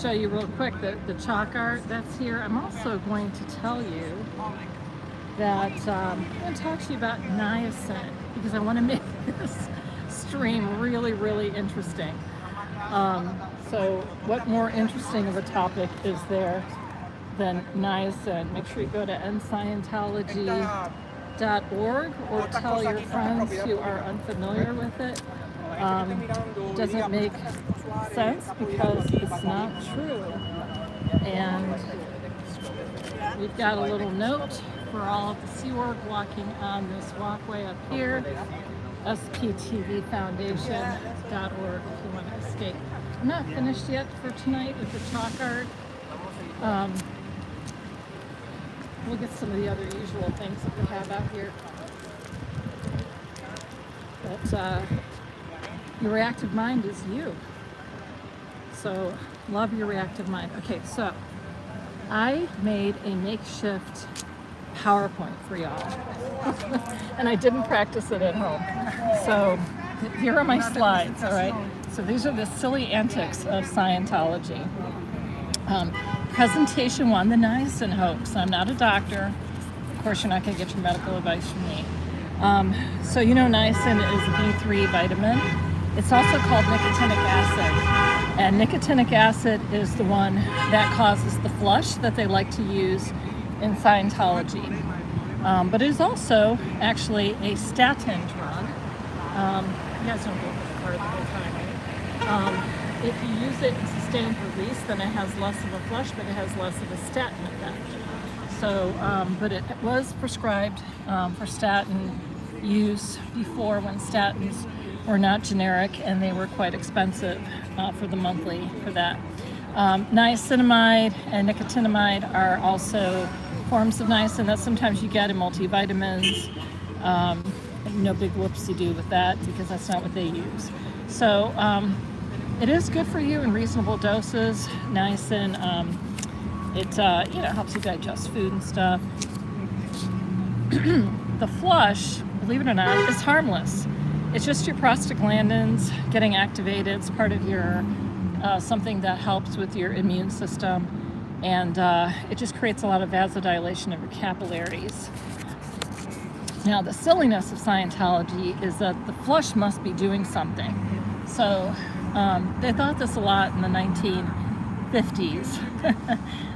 show you real quick the chalk art that's here. I'm also going to tell you that I'm going to talk to you about niacin because I want to make this stream really, really interesting. So what more interesting of a topic is there than niacin? Make sure you go to Scientology.org or tell your friends who are unfamiliar with it. Doesn't make sense because it's not true. And we've got a little note for all of the Sea Org walking on this walkway up here. sptvfoundation.org if you want to escape. I'm not finished yet for tonight with the chalk art. We'll get some of the other usual things that we have out here. But your reactive mind is you. So love your reactive mind. Okay, so I made a makeshift PowerPoint for y'all. And I didn't practice it at home. So here are my slides, all right? So these are the silly antics of Scientology. Presentation 1, the niacin hoax. I'm not a doctor. Of course, you're not going to get your medical advice from me. So you know niacin is a B3 vitamin. It's also called nicotinic acid. And nicotinic acid is the one that causes the flush that they like to use in Scientology. But it is also actually a statin drug. You guys don't go for the card the whole time, right? If you use it in sustained release, then it has less of a flush, but it has less of a statin effect. So, but it was prescribed for statin use before when statins were not generic and they were quite expensive for the monthly for that. Niacinamide and nicotinamide are also forms of niacin that sometimes you get in multivitamins. No big whoopsie-doo with that because that's not what they use. So it is good for you in reasonable doses. Niacin, it helps you digest food and stuff. The flush, believe it or not, is harmless. It's just your prostaglandins getting activated. It's part of your something that helps with your immune system, and it just creates a lot of vasodilation of your capillaries. Now, the silliness of Scientology is that the flush must be doing something. So they thought this a lot in the 1950s,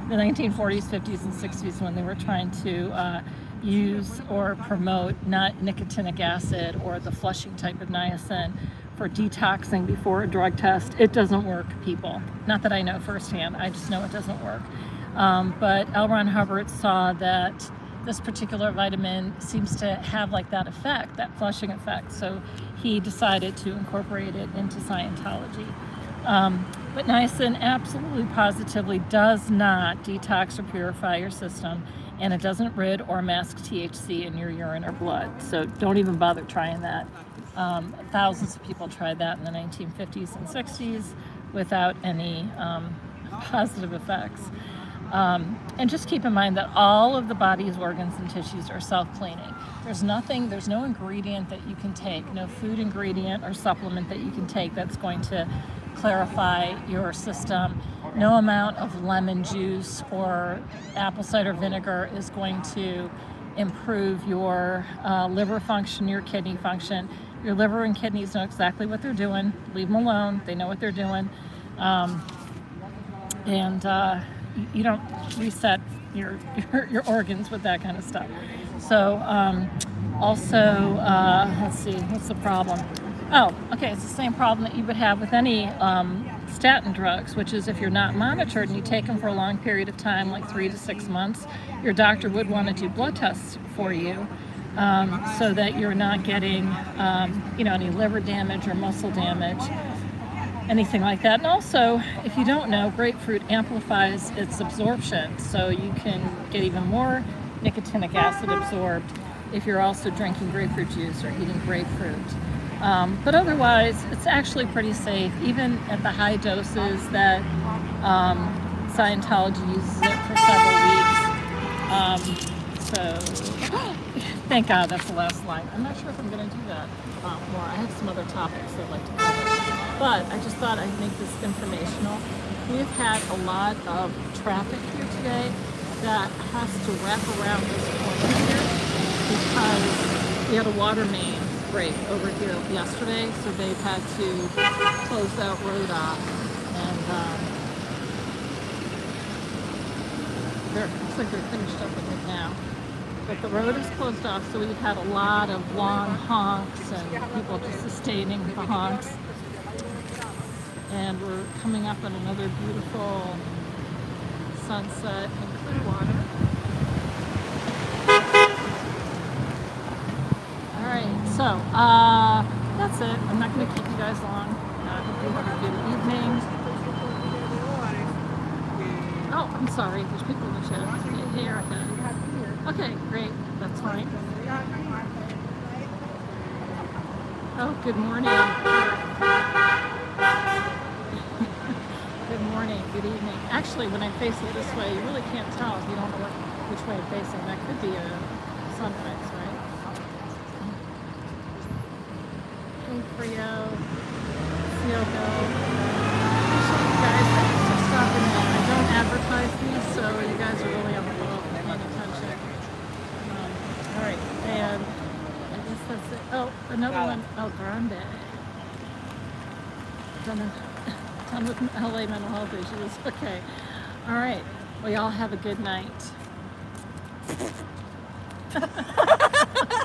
the 1940s, 50s, and 60s when they were trying to use or promote not nicotinic acid or the flushing type of niacin for detoxing before a drug test. It doesn't work, people. Not that I know firsthand, I just know it doesn't work. But L. Ron Hubbard saw that this particular vitamin seems to have like that effect, that flushing effect. So he decided to incorporate it into Scientology. But niacin absolutely positively does not detox or purify your system, and it doesn't rid or mask THC in your urine or blood. So don't even bother trying that. Thousands of people tried that in the 1950s and 60s without any positive effects. And just keep in mind that all of the body's organs and tissues are self-cleaning. There's no ingredient that you can take, no food ingredient or supplement that you can take that's going to clarify your system. No amount of lemon juice or apple cider vinegar is going to improve your liver function, your kidney function. Your liver and kidneys know exactly what they're doing. Leave them alone. They know what they're doing. You don't reset your organs with that kind of stuff. So also, let's see, what's the problem? Oh, okay, it's the same problem that you would have with any statin drugs, which is if you're not monitored and you take them for a long period of time, like 3 to 6 months, your doctor would want to do blood tests for you so that you're not getting any liver damage or muscle damage, anything like that. And also, if you don't know, grapefruit amplifies its absorption, so you can get even more nicotinic acid absorbed if you're also drinking grapefruit juice or eating grapefruit. But otherwise, it's actually pretty safe, even at the high doses that Scientology uses it for several weeks. So, thank God that's the last slide. I'm not sure if I'm going to do that more. I have some other topics I'd like to cover. but I just thought I'd make this informational. We've had a lot of traffic here today that has to wrap around this corner here because we had a water main break over here yesterday, so they've had to close that road off. And looks like they're finished up with it now. But the road is closed off, so we've had a lot of long honks and people just sustaining the honks. And we're coming up on another beautiful sunset in Clearwater. All right, so that's it. I'm not going to keep you guys long. I hope you have a good evening. Oh, I'm sorry. There's people in the chat. Hey, Erica. Okay, great. That's fine. Oh, good morning. Good morning, good evening. Actually, when I face it this way, you really can't tell if you don't know which way I'm facing. That could be a sunrise, right? Hey, Frio. Theo Bill. Appreciate you guys. Thanks for stopping in. I don't advertise these, so you guys are really on the ball and paying attention. All right, and I guess that's it. Oh, another one. Oh, Grande. Done with LA mental health issues. Okay. All right. Well, y'all have a good night.